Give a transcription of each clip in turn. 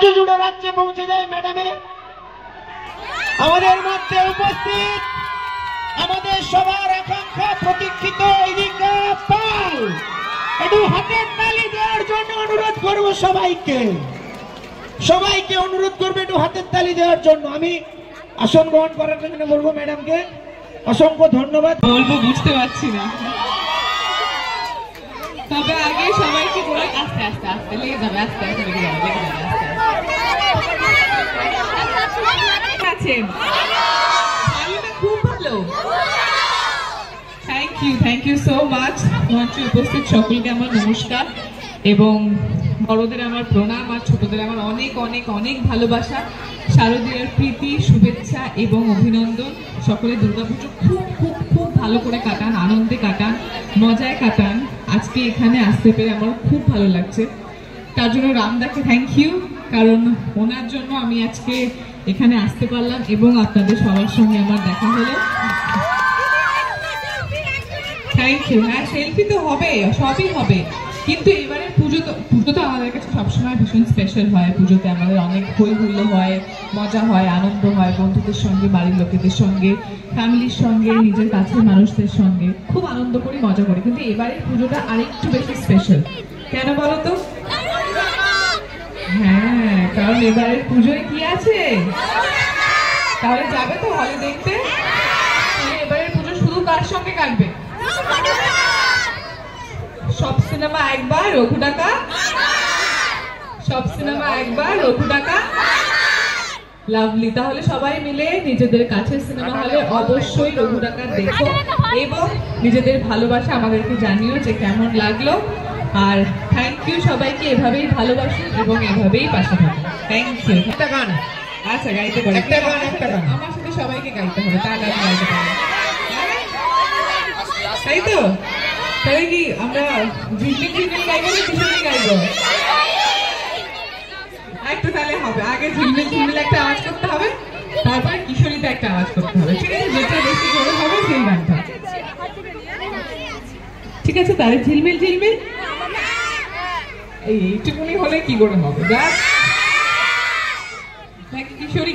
রাজ্য জুড়ে রাজ্যে পৌঁছে যায় ম্যাডামে। আমাদের মধ্যে উপস্থিত আমাদের সবার আকাঙ্ক্ষা প্রতীক্ষিত ইরিকা পাল, একটু হাতের তালি দেওয়ার জন্য অনুরোধ করবো সবাইকে অনুরোধ করবে একটু হাতের তালি দেওয়ার জন্য। আমি আসন গ্রহণ করার জন্য বলবো ম্যাডামকে অসংখ্য ধন্যবাদ। বলবো বুঝতে পারছি না, তবে আগে সবাইকে বলে আস্তে আস্তে আস্তে লেগে যাবে, আস্তে আস্তে লেগে যাবে, আছেন খুব ভালো। Thank you so much. মঞ্চে উপস্থিত সকলকে আমার নমস্কার এবং বড়দের আমার প্রণাম আর ছোটদের আমার অনেক অনেক অনেক ভালোবাসা। শারদীয়ার প্রীতি, শুভেচ্ছা এবং অভিনন্দন। সকলে দুর্গাপুজো খুব খুব খুব ভালো করে কাটান, আনন্দে কাটান, মজায় কাটান। আজকে এখানে আসতে পেরে আমার খুব ভালো লাগছে। তার জন্য রামদাকে থ্যাংক ইউ, কারণ ওনার জন্য আমি আজকে এখানে আসতে পারলাম এবং আপনাদের সবার সঙ্গে আমার দেখা হলো। Thank you. হ্যাঁ, সেলফি তো হবে, সবই হবে, কিন্তু এবারে পুজো তো আমাদের কাছে সবসময় ভীষণ স্পেশাল হয়। পুজোতে আমাদের অনেক হই হুল্লো হয়, মজা হয়, আনন্দ হয়, বন্ধুদের সঙ্গে, বাড়ির লোকেদের সঙ্গে, ফ্যামিলির সঙ্গে, নিজের কাছের মানুষদের সঙ্গে খুব আনন্দ করি, মজা করি। কিন্তু এবারে পুজোটা আরেকটু বেশি স্পেশাল। কেন বলো তো? হ্যাঁ, কারণ এবারে পুজোয় কি আছে? তাহলে যাবে তো হলে দেখতে? এবারে পুজো শুধু কার সঙ্গে কাটবে? সব সিনেমা একবার, রঘু ডাকা। সব সিনেমা একবার, রঘু ডাকা। লাভলি। তাহলে সবাই মিলে নিজেদের কাছের সিনেমা হলে অবশ্যই রঘু ডাকা দেখো এবং নিজেদের ভালোবাসা আমাদেরকে জানিও যে কেমন লাগলো। আর থ্যাংক ইউ সবাইকে, এভাবেই ভালোবাসুন এবং এভাবেই পাশে থাকুন। Thank you. একটা গান, আচ্ছা গাইতে পারি। একটা গান আমার সাথে সবাইকে গাইতে হবে, তাহলে আমি গাইতে পারি, তাই তো? তাহলে কি আমরা ঝিলমিল গাইবো না কিশোরী গাইবো? একটু তাহলে হবে, আগে ঝিলমিল একটা আওয়াজ করতে হবে, তারপরে কিশোরীতে একটা আওয়াজ করতে হবে, ঠিক আছে? যেটা বেশি জোরে হবে সেই গানটা, ঠিক আছে? তাহলে ঝিলমিল এইটুকুনি হলে কি করে হবে? নাকি কিশোরী?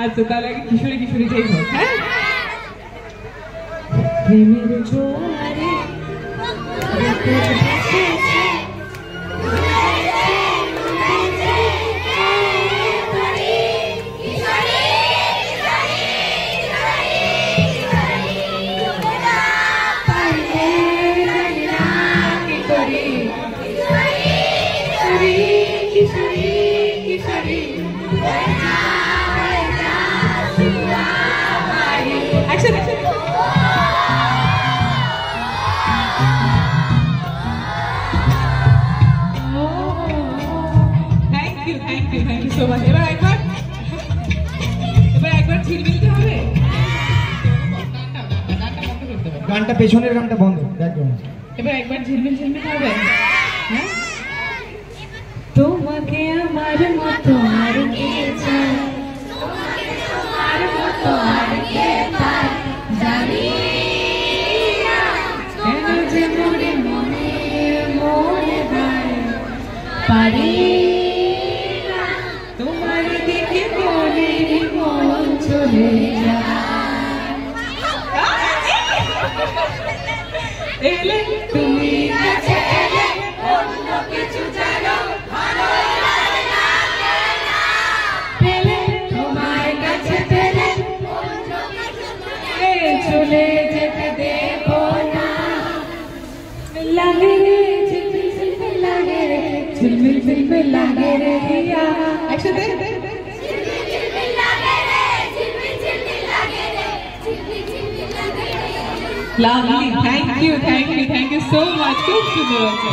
আচ্ছা, তাহলে আগে কিশোরী যাই হোক। হ্যাঁ, প্রেমের জোয়ারে থ্যাংক ইউ সো মাচ। এবার একবার ঝিলমিলতে হবে, গানটা পেছনের গানটা বন্ধ একদম। এবার একবার ঝিলমিল হবে। হ্যাঁ, তোমাকে আমার মতো আর কে চায়, তোমার মতো আর কে পায়, জানি না কেন যে মনে মনে পারি না তোমার দিকে মন চলে যায়। এলে তুমি কাছে এলে অন্য কিছু জানো ভালো লাগে না, পেলে তোমার কাছে পেলে অন্য কিছু চলে যেতে দেব না। লাগে রে ঝিলমিল লাগে রে, ঝিলমিল লাগে রে হিয়া। একসাথে lovely. Thank you so much. খুব সুন্দর আছে।